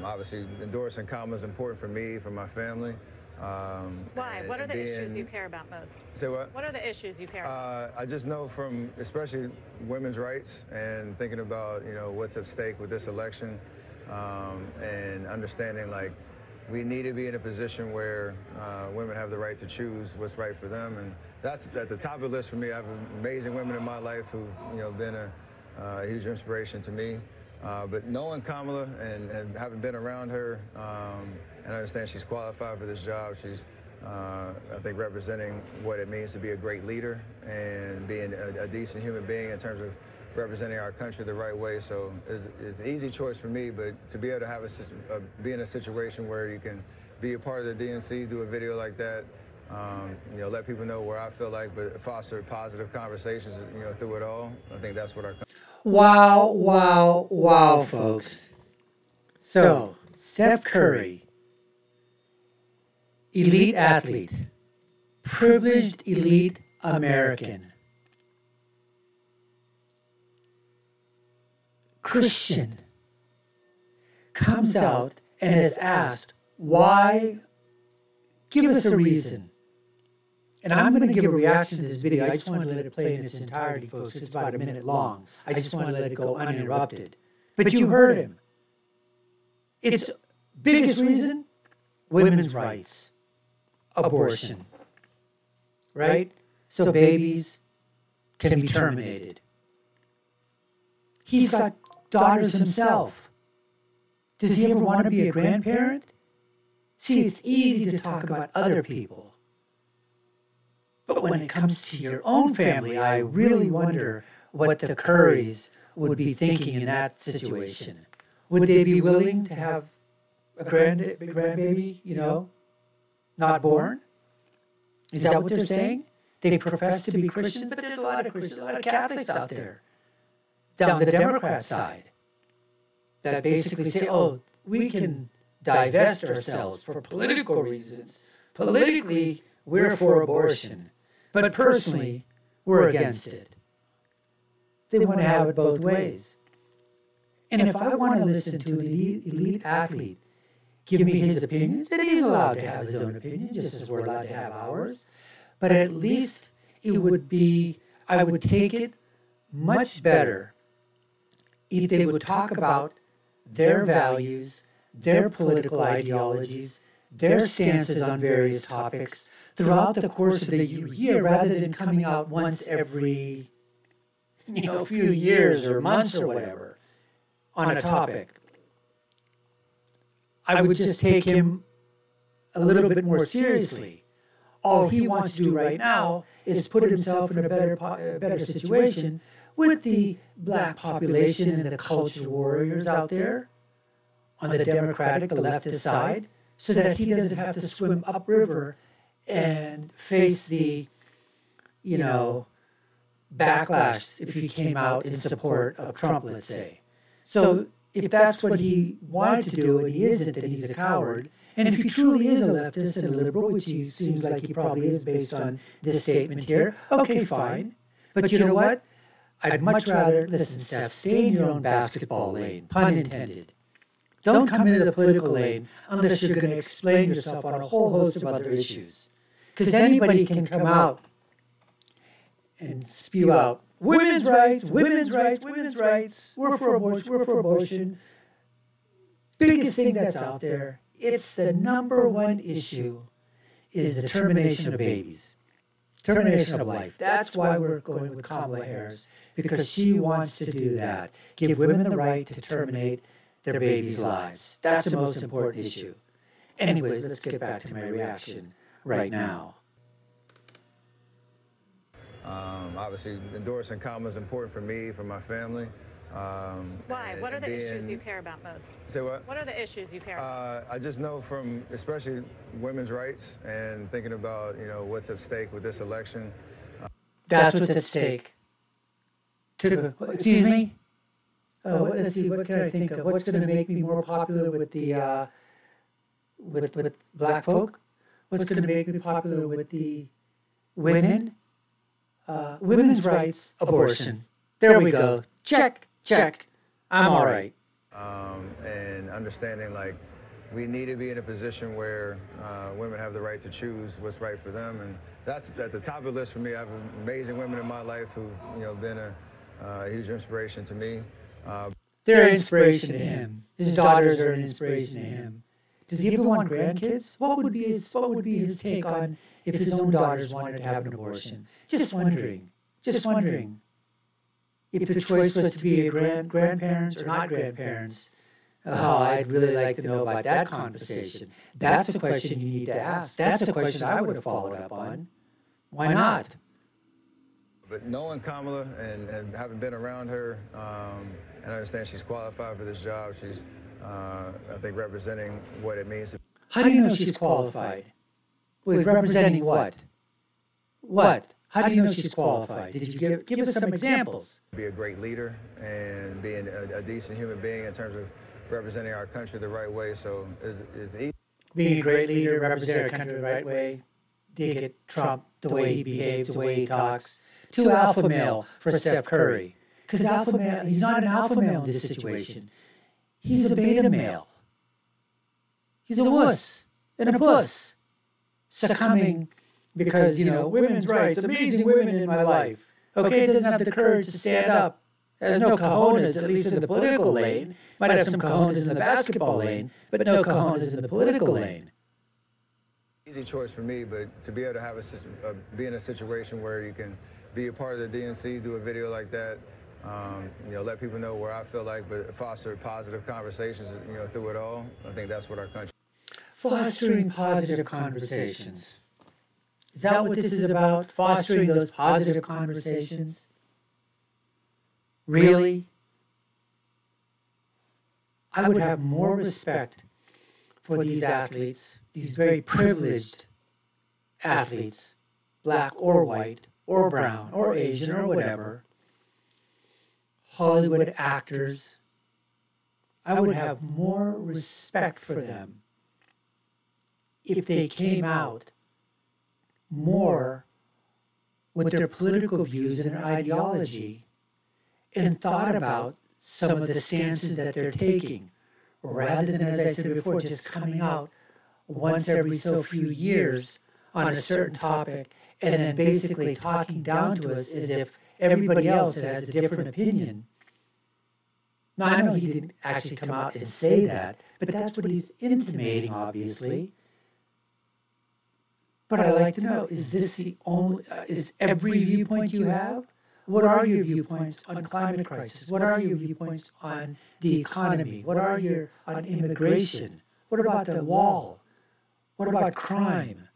Obviously, endorsing Kamala is important for me, for my family. Why? What are the issues you care about most? Say what? What are the issues you care about? I just know from especially women's rights and thinking about, what's at stake with this election, and understanding like we need to be in a position where women have the right to choose what's right for them. And that's at the top of the list for me. I have amazing women in my life who've, been a huge inspiration to me. But knowing Kamala and having been around her, and I understand she's qualified for this job. She's, I think, representing what it means to be a great leader and being a decent human being in terms of representing our country the right way. So it's an easy choice for me, but to be able to have be in a situation where you can be a part of the DNC, do a video like that, let people know where I feel like, but foster positive conversations, through it all. I think that's what our country. Wow, wow, wow, folks. So, Steph Curry, elite athlete, privileged elite American, Christian, comes out and is asked, why? Give us a reason. And I'm going to give a reaction to this video. I just want to let it play in its entirety, folks. It's about a minute long. I just want to let it go uninterrupted. But you heard him. Its biggest reason, women's rights, abortion, right? So babies can be terminated. He's got daughters himself. Does he ever want to be a grandparent? See, it's easy to talk about other people. But when it comes to your own family, I really wonder what the Currys would be thinking in that situation. Would they be willing to have a grandbaby, not born? Is that what they're saying? They profess to be Christians, but there's a lot of Christians, a lot of Catholics out there, down the Democrat side, that basically say, oh, we can divest ourselves for political reasons. Politically, we're for abortion. But personally, we're against it. They want to have it both ways. And if I want to listen to an elite athlete give me his opinions, then he's allowed to have his own opinion, just as we're allowed to have ours. But at least it would be, I would take it much better if they would talk about their values, their political ideologies, their stances on various topics throughout the course of the year, rather than coming out once every, few years or months or whatever on a topic. I would just take him a little bit more seriously. All he wants to do right now is put himself in a better situation with the black population and the culture warriors out there on the Democratic, the leftist side, so that he doesn't have to swim upriver and face the, backlash if he came out in support of Trump, let's say. So if that's what he wanted to do and he isn't, then he's a coward. And if he truly is a leftist and a liberal, which he seems like he probably is based on this statement here, okay, fine. But you know what? I'd much rather, listen, Steph, stay in your own basketball lane, pun intended. Don't come into the political lane unless you're going to explain yourself on a whole host of other issues. Because anybody can come out and spew out women's rights, women's rights, women's rights, we're for abortion. Biggest thing that's out there, it's the number one issue, is the termination of babies. Termination of life. That's why we're going with Kamala Harris, because she wants to do that. Give women the right to terminate their babies' lives. That's the most important issue. Anyways, let's get back to my reaction right now. Obviously, endorsing Kamala is important for me, for my family. Why? What are the issues you care about most? Say what? What are the issues you care about? I just know from especially women's rights and thinking about, what's at stake with this election. That's what's at stake. Excuse me? Let's see, what can I think of? What's going to make me more popular with the with black folk? What's going to make me popular with the women? Women's rights, abortion. There we go. Check. I'm all right. And understanding like we need to be in a position where women have the right to choose what's right for them, and that's at the top of the list for me. I have amazing women in my life who've been a huge inspiration to me. They're an inspiration to him. His daughters are an inspiration to him. Does he ever want grandkids? What would be his take on if his own daughters wanted to have an abortion? Just wondering. Just wondering. If the choice was to be a grandparents or not grandparents, I'd really like to know about that conversation. That's a question you need to ask. That's a question I would have followed up on. Why not? But knowing Kamala and having been around her, and I understand she's qualified for this job. She's, I think, representing what it means to. How do you know she's qualified? With representing what? What? How do you know she's qualified? Did you give us some examples? Be a great leader and being a decent human being in terms of representing our country the right way. So is easy. Being a great leader, representing our country the right way. Dig it, Trump, the way he behaves, the way he talks. Too alpha male for Steph Curry. Because alpha male, he's not an alpha male in this situation. He's a beta male. He's a wuss and a puss. Succumbing because, women's rights, amazing women in my life. Okay, doesn't have the courage to stand up. Has no cojones, at least in the political lane. Might have some cojones in the basketball lane, but no cojones in the political lane. Easy choice for me, but to be able to have be in a situation where you can be a part of the DNC, do a video like that, let people know where I feel like, but foster positive conversations, through it all. I think that's what our country. Fostering positive conversations. Is that what this is about? Fostering those positive conversations? Really? I would have more respect for these athletes, these very privileged athletes, black or white or brown or Asian or whatever, Hollywood actors. I would have more respect for them if they came out more with their political views and their ideology and thought about some of the stances that they're taking, rather than, as I said before, just coming out once every so few years on a certain topic and then basically talking down to us as if everybody else that has a different opinion. Now, I know he didn't actually come out and say that, but that's what he's intimating, obviously. But I'd like to know, is this the only, is every viewpoint you have? What are your viewpoints on climate crisis? What are your viewpoints on the economy? What are your on immigration? What about the wall? What about crime?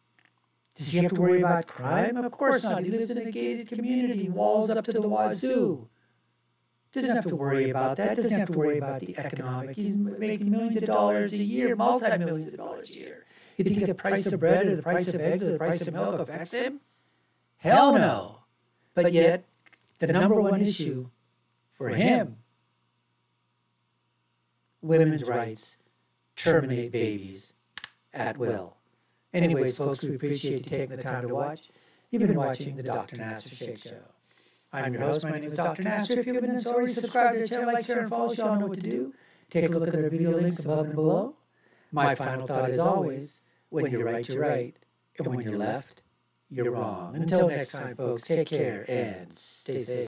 Does he have to worry about crime? Of course not. He lives in a gated community, walls up to the wazoo. Doesn't have to worry about that. Doesn't have to worry about the economic. He's making millions of dollars a year, multi-millions of dollars a year. You think the price of bread or the price of eggs or the price of milk affects him? Hell no. But yet, the number one issue for him, women's rights, terminate babies at will. Anyways, folks, we appreciate you taking the time to watch. You've been watching the Dr. Nasser Shake Show. I'm your host. My name is Dr. Nasser. If you haven't already subscribed to the channel, like, share, and follow, y'all know what to do. Take a look at the video links above and below. My final thought is always, when you're right, you're right. And when you're left, you're wrong. Until next time, folks, take care and stay safe.